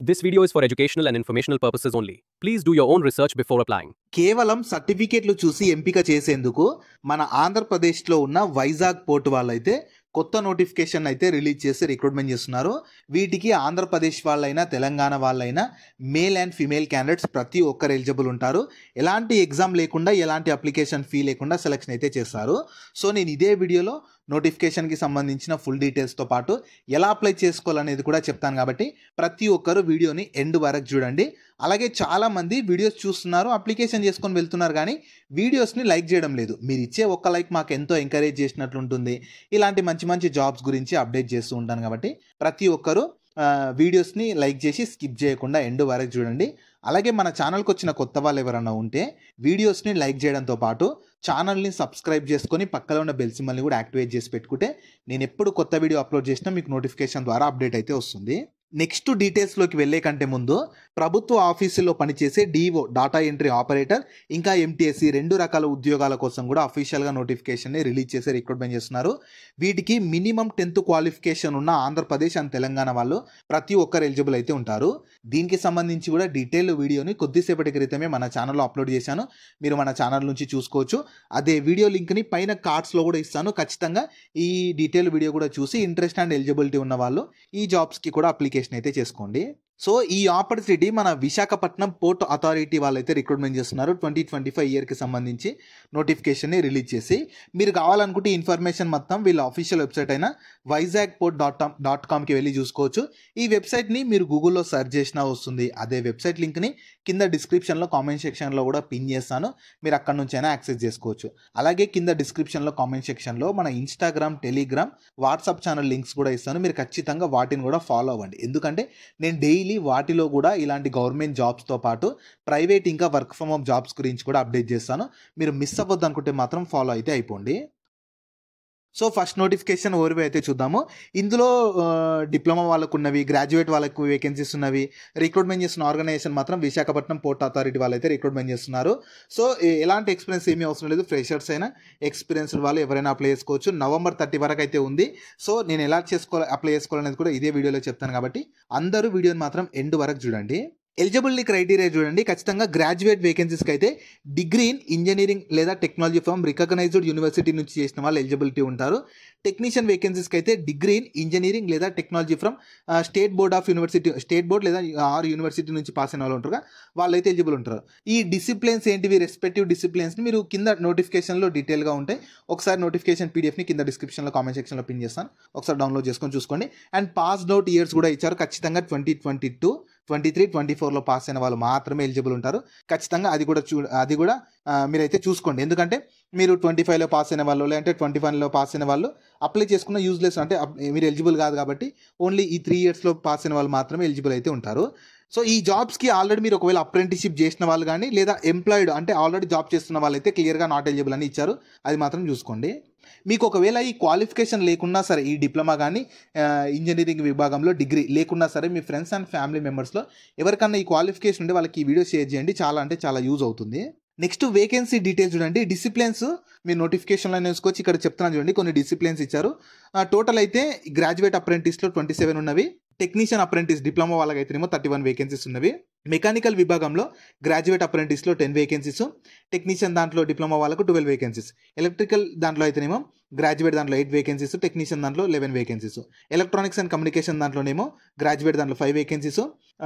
This video is for educational and informational purposes only. Please do your own research before applying. కేవలం సర్టిఫికేట్లు చూసి ఎంపిక చేసేందుకు మన ఆంధ్రప్రదేశ్లో ఉన్న వైజాగ్ పోర్ట్ వాళ్ళైతే కొత్త నోటిఫికేషన్ అయితే రిలీజ్ చేసి రిక్రూట్మెంట్ చేస్తున్నారు. వీటికి ఆంధ్రప్రదేశ్ వాళ్ళైనా తెలంగాణ వాళ్ళైనా మేల్ అండ్ ఫీమేల్ క్యాండిడేట్స్ ప్రతి ఒక్కరు ఎలిజిబుల్ ఉంటారు. ఎలాంటి ఎగ్జామ్ లేకుండా ఎలాంటి అప్లికేషన్ ఫీ లేకుండా సెలెక్షన్ అయితే చేస్తారు. సో నేను ఇదే వీడియోలో నోటిఫికేషన్కి సంబంధించిన ఫుల్ డీటెయిల్స్తో పాటు ఎలా అప్లై చేసుకోవాలనేది కూడా చెప్తాను. కాబట్టి ప్రతి ఒక్కరు వీడియోని ఎండ్ వరకు చూడండి. అలాగే చాలామంది వీడియోస్ చూస్తున్నారు, అప్లికేషన్ చేసుకొని వెళ్తున్నారు, కానీ వీడియోస్ని లైక్ చేయడం లేదు. మీరు ఇచ్చే ఒక్క లైక్ మాకు ఎంతో ఎంకరేజ్ చేసినట్లు ఉంటుంది. ఇలాంటి మంచి మంచి జాబ్స్ గురించి అప్డేట్ చేస్తూ ఉంటాను. కాబట్టి ప్రతి ఒక్కరు వీడియోస్ని లైక్ చేసి స్కిప్ చేయకుండా ఎండ్ వరకు చూడండి. అలాగే మన ఛానల్కి వచ్చిన కొత్త వాళ్ళు ఎవరైనా ఉంటే వీడియోస్ని లైక్ చేయడంతో పాటు ఛానల్ని సబ్స్క్రైబ్ చేసుకొని పక్కలో ఉన్న బెల్ సింబల్ని కూడా యాక్టివేట్ చేసి పెట్టుకుంటే నేను ఎప్పుడు కొత్త వీడియో అప్లోడ్ చేసినా మీకు నోటిఫికేషన్ ద్వారా అప్డేట్ అయితే వస్తుంది. నెక్స్ట్ డీటెయిల్స్లోకి వెళ్ళే కంటే ముందు ప్రభుత్వ ఆఫీసుల్లో పనిచేసే డిఓ, డాటా ఎంట్రీ ఆపరేటర్, ఇంకా ఎంటీఎస్సీ 2 రకాల ఉద్యోగాల కోసం కూడా అఫీషియల్గా నోటిఫికేషన్ని రిలీజ్ చేసి రిక్రూట్మెంట్ చేస్తున్నారు. వీటికి మినిమం 10th క్వాలిఫికేషన్ ఉన్న ఆంధ్రప్రదేశ్ అండ్ తెలంగాణ వాళ్ళు ప్రతి ఒక్కరు ఎలిజిబుల్ అయితే ఉంటారు. దీనికి సంబంధించి కూడా డీటెయిల్ వీడియోని కొద్దిసేపటి క్రితమే మన ఛానల్లో అప్లోడ్ చేశాను. మీరు మన ఛానల్ నుంచి చూసుకోవచ్చు. అదే వీడియో లింక్ని పైన కార్డ్స్లో కూడా ఇస్తాను. ఖచ్చితంగా ఈ డీటెయిల్ వీడియో కూడా చూసి ఇంట్రెస్ట్ అండ్ ఎలిజిబిలిటీ ఉన్న వాళ్ళు ఈ జాబ్స్కి కూడా అప్లికేషన్ అయితే చేసుకోండి. సో ఈ ఆపర్చునిటీ మన విశాఖపట్నం పోర్ట్ అథారిటీ వాళ్ళైతే రిక్రూట్మెంట్ చేస్తున్నారు. 2025 ఇయర్కి సంబంధించి నోటిఫికేషన్ని రిలీజ్ చేసి, మీరు కావాలనుకుంటే ఇన్ఫర్మేషన్ మొత్తం వీళ్ళ అఫీషియల్ వెబ్సైట్ అయిన వైజాగ్పోర్ట్.com.కి వెళ్ళి చూసుకోవచ్చు. ఈ వెబ్సైట్ని మీరు గూగుల్లో సెర్చ్ చేసినా వస్తుంది. అదే వెబ్సైట్ లింక్ని కింద డిస్క్రిప్షన్లో కామెంట్ సెక్షన్లో కూడా పిన్ చేస్తాను. మీరు అక్కడ నుంచి అయినా యాక్సెస్ చేసుకోవచ్చు. అలాగే కింద డిస్క్రిప్షన్లో కామెంట్ సెక్షన్లో మన Instagram, Telegram, WhatsApp channel links కూడా ఇస్తాను. మీరు ఖచ్చితంగా వాటిని కూడా ఫాలో అవ్వండి. ఎందుకంటే నేను డైలీ వాటిలో కూడా ఇలాంటి గవర్నమెంట్ జాబ్స్తో పాటు ప్రైవేట్ ఇంకా వర్క్ ఫ్రమ్ హోమ్ జాబ్స్ గురించి కూడా అప్డేట్ చేస్తాను. మీరు మిస్ అవ్వద్దు అనుకుంటే మాత్రం ఫాలో అయితే అయిపోండి. సో ఫస్ట్ నోటిఫికేషన్ ఓవర్వ్యూ అయితే చూద్దాము. ఇందులో డిప్లొమా వాళ్ళకు ఉన్నవి, గ్రాడ్యుయేట్ వాళ్ళకు వేకెన్సీస్ ఉన్నవి. రిక్రూట్మెంట్ చేస్తున్న ఆర్గనైజేషన్ మాత్రం విశాఖపట్నం పోర్ట్ అథారిటీ వాళ్ళైతే రిక్రూట్మెంట్ చేస్తున్నారు. సో ఎలాంటి ఎక్స్పీరియన్స్ ఏమీ అవసరం లేదు. ఫ్రెషర్స్ అయినా ఎక్స్పీరియన్స్డ్ వాళ్ళు ఎవరైనా అప్లై చేసుకోవచ్చు. November 30 వరకు అయితే ఉంది. సో నేను ఎలా అప్లై చేసుకోవాలనేది కూడా ఇదే వీడియోలో చెప్తాను. కాబట్టి అందరూ వీడియోని మాత్రం ఎండ్ వరకు చూడండి. ఎలిజిబిలిటీ క్రైటీరియా చూడండి. ఖచ్చితంగా గ్రాడ్యుయేట్ వేకెన్సీస్కి అయితే డిగ్రీ ఇన్ ఇంజనీరింగ్ లేదా టెక్నాలజీ ఫ్రమ్ రికగ్నైజ్డ్ యూనివర్సిటీ నుంచి చేసిన వాళ్ళు ఎలిజిబిలిటీ ఉంటారు. టెక్నీషియన్ వేకెన్సీస్కి అయితే డిగ్రీ ఇన్ ఇంజనీరింగ్ లేదా technology from state board of university, state board లేదా యూనివర్సిటీ నుంచి పాస్ అయిన వాళ్ళు ఉంటారు, వాళ్ళైతే ఎలిజిబుల్ ఉంటారు. ఈ డిసిప్లిన్స్ ఏంటివి, రెస్పెక్టివ్ డిసిప్లిన్స్ని మీరు కింద నోటిఫికేషన్లో డీటెయిల్గా ఉంటాయి. ఒకసారి నోటిఫికేషన్ పీడిఎఫ్ని కింద డిస్క్రిప్షన్లో కామెంట్ సెక్షన్లో పిన్ చేస్తాను. ఒకసారి డౌన్లోడ్ చేసుకొని చూసుకోండి. అండ్ పాస్డ్ అవుట్ ఇయర్స్ కూడా ఇచ్చారు. ఖచ్చితంగా 2022, 23, 24లో పాస్ అయిన వాళ్ళు మాత్రమే ఎలిజిబుల్ ఉంటారు. ఖచ్చితంగా అది కూడా మీరైతే చూసుకోండి. ఎందుకంటే మీరు 25లో పాస్ అయిన వాళ్ళు లేదంటే 21లో పాస్ అయిన వాళ్ళు అప్లై చేసుకున్న యూజ్లెస్, అంటే మీరు ఎలిజిబుల్ కాదు. కాబట్టి ఓన్లీ ఈ 3 ఇయర్స్లో పాస్ అయిన వాళ్ళు మాత్రమే ఎలిజిబుల్ అయితే ఉంటారు. సో ఈ జాబ్స్కి ఆల్రెడీ మీరు ఒకవేళ అప్రెంటిస్షిప్ చేసిన వాళ్ళు కానీ లేదా ఎంప్లాయిడ్ అంటే ఆల్రెడీ జాబ్ చేస్తున్న వాళ్ళైతే క్లియర్గా నాట్ ఎలిజిబుల్ అని ఇచ్చారు. అది మాత్రం చూసుకోండి. మీకు ఒకవేళ ఈ క్వాలిఫికేషన్ లేకున్నా సరే, ఈ డిప్లొమా కానీ ఇంజనీరింగ్ విభాగంలో డిగ్రీ లేకున్నా సరే, మీ ఫ్రెండ్స్ అండ్ ఫ్యామిలీ మెంబర్స్లో ఎవరికన్నా ఈ క్వాలిఫికేషన్ ఉంటే వాళ్ళకి ఈ వీడియో షేర్ చేయండి. చాలా అంటే చాలా యూజ్ అవుతుంది. నెక్స్ట్ వేకెన్సీ డీటెయిల్స్ చూడండి. డిసిప్లిన్స్ మీరు నోటిఫికేషన్లో వేసుకోవచ్చు. ఇక్కడ చెప్తున్నాను చూడండి, కొన్ని డిసిప్లిన్స్ ఇచ్చారు. టోటల్ అయితే గ్రాడ్యుయేట్ అప్రెంటిస్లో 27 ఉన్నవి. టెక్నీషియన్ అప్రెంటిస్ డిప్లొమా వాళ్ళకైతేనేమో 31 వేకెన్సీస్ ఉన్నవి. మెకానికల్ విభాగంలో గ్రాడ్యుయేట్ అప్రెంటిస్లో 10 వేకెన్సీస్, టెక్నీషియన్ దాంట్లో డిప్లొమా వాళ్ళకు 12 వేకెన్సీస్. ఎలక్ట్రికల్ దాంట్లో అయితేనేమో గ్రాడ్యుయేట్ దాంట్లో 8 వేకెన్సీస్, టెక్నీషియన్ దాంట్లో 11 వేకెన్సీస్. ఎలక్ట్రానిక్స్ అండ్ కమ్యూనికేషన్ దాంట్లోనేమో గ్రాడ్యుయేట్ దాంట్లో 5 వేకెన్సీస్,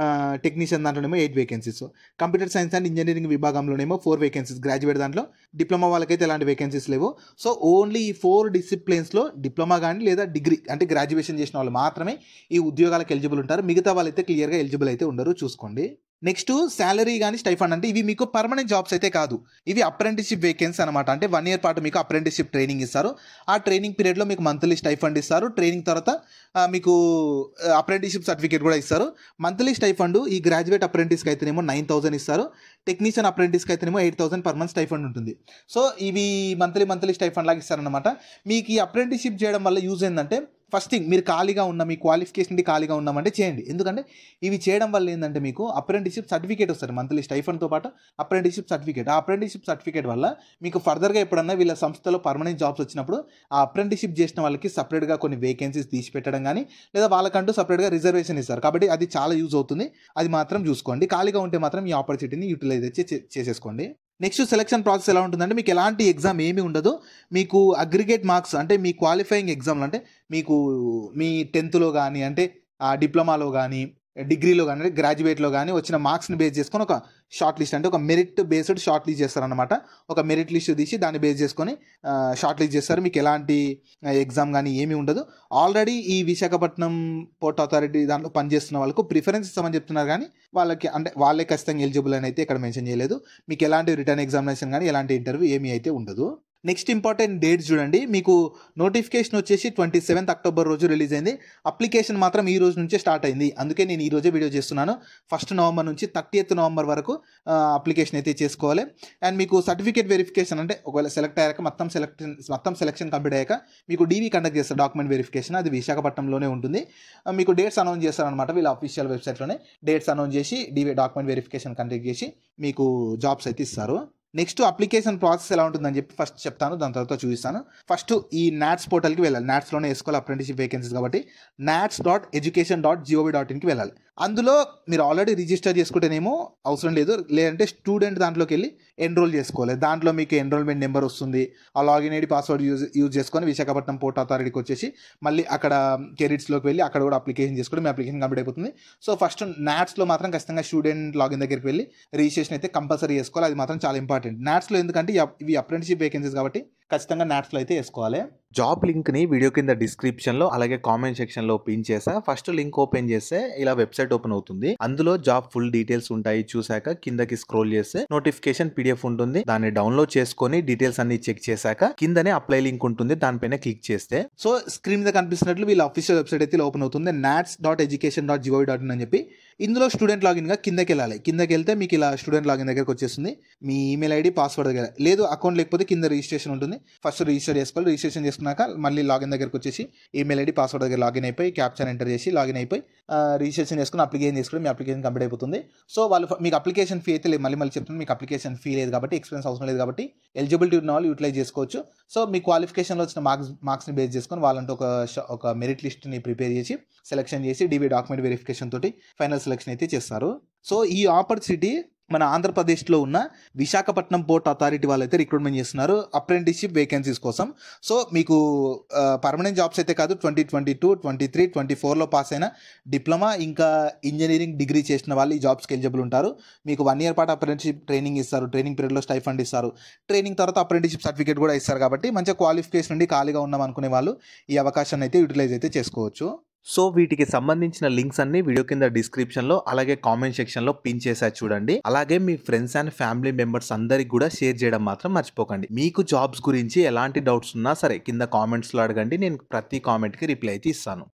టెక్నీషియన్ దాంట్లోనేమో 8 vacancies. Computer science and engineering విభాగంలోనేమో 4 వేకెన్సీస్ గ్రాడ్యుయేట్ దాంట్లో. డిప్లొమా వాళ్ళకైతే ఎలాంటి వేకెన్సీస్ లేవు. సో ఓన్లీ ఈ 4 డిసిప్లిన్స్లో డిప్లొమా కానీ లేదా డిగ్రీ అంటే గ్రాడ్యుయేషన్ చేసిన వాళ్ళు మాత్రమే ఈ ఉద్యోగాలకు ఎలిజిబుల్ ఉంటారు. మిగతా వాళ్ళైతే క్లియర్గా ఎలిజిబుల్ అయితే ఉండరు, చూసుకోండి. నెక్స్ట్ శాలరీ కానీ స్టైఫండ్, అంటే ఇవి మీకు పర్మనెంట్ జాబ్స్ అయితే కాదు. ఇవి అప్రెంటిస్షిప్ వేకెన్సీ అనమాట. అంటే 1 year పాటు మీకు అప్రెంటిస్షిప్ ట్రైనింగ్ ఇస్తారు. ఆ ట్రైనింగ్ పీరియడ్లో మీకు మంత్లీ స్టైఫండ్ ఇస్తారు. ట్రైనింగ్ తర్వాత మీకు అప్రెంటిస్షిప్ సర్టిఫికేట్ కూడా ఇస్తారు. మంత్లీ స్టైఫండ్ ఈ గ్రాడ్యుయేట్ అప్రెంటిస్కి అయితేనేమో 9,000 ఇస్తారు. టెక్నీషియన్ అప్రెంటిస్కి అయితేనేమో 8,000 per month స్టైఫండ్ ఉంటుంది. సో ఇవి మంత్లీ స్టైఫండ్ లాగా ఇస్తారనమాట. మీకు ఈ అప్రెంటిస్షిప్ చేయడం వల్ల యూజ్ ఏంటంటే ఫస్ట్ థింగ్ మీరు ఖాళీగా ఉన్న మీ క్వాలిఫికేషన్ ఖాళీగా ఉన్నామంటే చేయండి. ఎందుకంటే ఇవి చేయడం వల్ల ఏంటంటే మీకు అప్రెంటిస్‌షిప్ సర్టిఫికేట్ వస్తుంది. మంత్లీ స్టైఫండ్‌తో పాటు అప్రెంటిస్‌షిప్ సర్టిఫికేట్. ఆ అప్రెంటిస్‌షిప్ సర్టిఫికేట్ వల్ల మీకు ఫర్దర్‌గా ఎప్పుడన్నా వీళ్ళ సంస్థలో పర్మనెంట్ జాబ్స్ వచ్చినప్పుడు ఆ అప్రెంటిస్‌షిప్ చేసిన వాళ్ళకి సెపరేట్‌గా కొన్ని వేకెన్సీస్ తీసి పెట్టడం గానీ, లేదా వాళ్ళకంటూ సెపరేట్‌గా రిజర్వేషన్ ఇస్తారు. కాబట్టి అది చాలా యూజ్ అవుతుంది. అది మాత్రం చూసుకోండి. ఖాళీగా ఉంటే మాత్రం ఈ ఆపర్చునిటీని యూటిలైజ్ చేసేసుకోండి. నెక్స్ట్ సెలక్షన్ ప్రాసెస్ ఎలా ఉంటుందంటే మీకు ఎలాంటి ఎగ్జామ్ ఏమీ ఉండదు. మీకు అగ్రిగేట్ మార్క్స్ అంటే మీ క్వాలిఫైయింగ్ ఎగ్జామ్‌లు అంటే మీకు మీ 10థ్‌లో గానీ, అంటే డిప్లొమాలో గానీ, డిగ్రీలో గానీ, అంటే గ్రాడ్యుయేట్‌లో గానీ వచ్చిన మార్క్స్‌ని బేస్ చేసుకొని ఒక షార్ట్ లిస్ట్ అంటే ఒక మెరిట్ బేస్డ్ షార్ట్ లిస్ట్ చేస్తారనమాట. ఒక మెరిట్ లిస్ట్ తీసి దాన్ని బేస్ చేసుకొని షార్ట్ లిస్ట్ చేస్తారు. మీకు ఎలాంటి ఎగ్జామ్ గానీ ఏమీ ఉండదు. ఆల్రెడీ ఈ విశాఖపట్నం పోర్ట్ అథారిటీ దాంట్లో పనిచేస్తున్న వాళ్ళకు ప్రిఫరెన్స్ ఇస్తామని చెప్తున్నారు కానీ వాళ్ళకి అంటే వాళ్ళే ఖచ్చితంగా ఎలిజిబుల్ అని అయితే ఇక్కడ మెన్షన్ చేయలేదు. మీకు ఎలాంటి రిటర్న్ ఎగ్జామినేషన్ కానీ ఎలాంటి ఇంటర్వ్యూ ఏమీ అయితే ఉండదు. నెక్స్ట్ ఇంపార్టెంట్ డేట్స్ చూడండి. మీకు నోటిఫికేషన్ వచ్చేసి 27th అక్టోబర్ రోజు రిలీజ్ అయింది. అప్లికేషన్ మాత్రం ఈ రోజు నుంచే స్టార్ట్ అయింది. అందుకే నేను ఈ రోజే వీడియో చేస్తున్నాను. 1 నవంబర్ నుంచి 30th నవంబర్ వరకు అప్లికేషన్ అయితే చేసుకోవాలి. అండ్ మీకు సర్టిఫికేట్ వెరిఫికేషన్ అంటే ఒకవేళ సెలెక్ట్ అయ్యాక మొత్తం సెలక్షన్ కంప్లీట్ అయ్యాక మీకు డీవీ కండక్ట్ చేస్తారు, డాక్యుమెంట్ వెరిఫికేషన్. అది విశాఖపట్నంలోనే ఉంటుంది. మీకు డేట్స్ అనౌన్స్ చేస్తారనమాట వీళ్ళ అఫీషియల్ వెబ్సైట్లోనే. డేట్స్ అనౌన్స్ చేసి డాక్యుమెంట్ వెరిఫికేషన్ కండక్ట్ చేసి మీకు జాబ్స్ అయితే ఇస్తారు. నెక్స్ట్ అప్లికేషన్ ప్రాసెస్ ఎలా ఉంటుందని చెప్పి ఫస్ట్ చెప్తాను, దాని తర్వాత చూపిస్తాను. ఫస్ట్ ఈ నాట్స్ పోర్టల్కి వెళ్ళాలి. నాట్స్లోనే వేసుకోవాలి అప్రెంటిస్‌షిప్ వేకెన్సీస్ కాబట్టి nats.education.gov.inకి వెళ్ళాలి. అందులో మీరు ఆల్రెడీ రిజిస్టర్ చేసుకుంటేనేమో అవసరం లేదు, లేదంటే స్టూడెంట్ దాంట్లోకి వెళ్ళి ఎన్రోల్ చేసుకోవాలి. దాంట్లో మీకు ఎన్రోల్మెంట్ నెంబర్ వస్తుంది. ఆ లాగిన్ ఐడి పాస్వర్డ్ యూజ్ చేసుకొని విశాఖపట్నం పోర్ట్ అథారిటీకి వచ్చేసి మళ్ళీ అక్కడ కెరీర్స్లోకి వెళ్ళి అక్కడ కూడా అప్లికేషన్ చేసుకుంటే మీ అప్లికేషన్ కంప్లీట్ అయిపోతుంది. సో ఫస్ట్ నాట్స్లో మాత్రం ఖచ్చితంగా స్టూడెంట్ లాగిన్ దగ్గరికి వెళ్ళి రిజిస్ట్రేషన్ అయితే కంపల్సరీ చేసుకోవాలి. అది మాత్రం చాలా ఇంపార్టెంట్ నాట్స్లో. ఎందుకంటే ఇవి అప్రెంటిస్‌షిప్ వేకెన్సీస్ కాబట్టి ఖచ్చితంగా నాట్స్లో అయితే వేసుకోవాలి. జాబ్ లింక్ని వీడియో కింద డిస్క్రిప్షన్లో అలాగే కామెంట్ సెక్షన్లో పిన్ చేసా. ఫస్ట్ లింక్ ఓపెన్ చేస్తే ఇలా వెబ్సైట్ ఓపెన్ అవుతుంది. అందులో జాబ్ ఫుల్ డీటెయిల్స్ ఉంటాయి. చూసాక కిందకి స్క్రోల్ చేస్తే నోటిఫికేషన్ PDF ఉంటుంది. దాన్ని డౌన్లోడ్ చేసుకొని డీటెయిల్స్ అన్ని చెక్ చేశాక కిందనే అప్లై లింక్ ఉంటుంది. దానిపైన క్లిక్ చేస్తే సో స్క్రీన్ మీద కనిపిస్తున్నట్లు వీళ్ళ అఫీషియల్ వెబ్సైట్ అయితే ఓపెన్ అవుతుంది. nats.education.gov.in అని చెప్పి ఇందులో స్టూడెంట్ లాగిన్గా కిందకి వెళ్ళాలి. కిందకి వెళ్తే మీకు ఇలా స్టూడెంట్ లాగిన్ దగ్గరకు వచ్చేస్తుంది. మీ ఈమెయిల్ ఐడి పాస్వర్డ్ దగ్గర లేదు, అకౌంట్ లేకపోతే కింద రిజిస్ట్రేషన్ ఉంటుంది. ఫస్ట్ రిజిస్టర్ చేసుకోవాలి. రిజిస్ట్రేషన్ చేసుకున్నాక మళ్ళీ లాగిన్ దగ్గరకు వచ్చేసి ఈమెయిల్ ఐడి పాస్వర్డ్ దగ్గర లాగిన్ అయిపోయి క్యాప్చర్ ఎంటర్ చేసి లాగిన్ అయిపోయి రిజిస్ట్రేషన్ చేసుకుని అప్లికేషన్ చేసుకుని మీ అప్లికేషన్ కంప్లీట్ అయిపోతుంది. సో వాళ్ళు మీకు అప్లికేషన్ ఫీ అయితే లేదు, మళ్ళీ చెప్తున్నాను, మీకు అప్లికేషన్ ఫీ లేదు కాబట్టి, ఎక్స్పీరియన్స్ అవసరం లేదు కాబట్టి ఎలిజిబిలిటీ ఉన్న వాళ్ళు యూటిలైజ్ చేసుకోవచ్చు. సో మీ క్వాలిఫికేషన్లో వచ్చిన మార్క్స్ని బేస్ చేసుకొని వాళ్ళంటూ ఒక మెరిట్ లిస్ట్ని ప్రిపేర్ చేసి సెలెక్షన్ చేసి డీవీ డాక్యుమెంట్ వెరిఫికేషన్ తోటి ఫైనల్ సెలెక్షన్ అయితే చేస్తారు. సో ఈ ఆపర్చునిటీ మన ఆంధ్రప్రదేశ్లో ఉన్న విశాఖపట్నం పోర్ట్ అథారిటీ వాళ్ళైతే రిక్రూట్మెంట్ చేస్తున్నారు అప్రెంటిస్‌షిప్ వేకెన్సీస్ కోసం. సో మీకు పర్మనెంట్ జాబ్స్ అయితే కాదు, 2022, 23, 24లో పాస్ అయిన డిప్లొమా ఇంకా ఇంజనీరింగ్ డిగ్రీ చేసిన వాళ్ళు ఈ జాబ్స్కి ఎలిజిబుల్ ఉంటారు. మీకు 1 year పాటు అప్రెంటిస్‌షిప్ ట్రైనింగ్ ఇస్తారు. ట్రైనింగ్ పీరియడ్లో స్టైఫండ్ ఇస్తారు. ట్రైనింగ్ తర్వాత అప్రెంటిస్‌షిప్ సర్టిఫికేట్ కూడా ఇస్తారు. కాబట్టి మంచిగా క్వాలిఫికేషన్ నుండి ఖాళీగా ఉన్నాం అనుకునే వాళ్ళు ఈ అవకాశాన్ని అయితే యూటిలైజ్ అయితే చేసుకోవచ్చు. సో వీటికి సంబంధించిన లింక్స్ అన్ని వీడియో కింద డిస్క్రిప్షన్లో అలాగే కామెంట్ సెక్షన్లో పిన్ చేసా చూడండి. అలాగే మీ ఫ్రెండ్స్ అండ్ ఫ్యామిలీ మెంబర్స్ అందరికి కూడా షేర్ చేయడం మాత్రం మర్చిపోకండి. మీకు జాబ్స్ గురించి ఎలాంటి డౌట్స్ ఉన్నా సరే కింద కామెంట్స్లో అడగండి. నేను ప్రతి కామెంట్కి రిప్లై అయితే ఇస్తాను.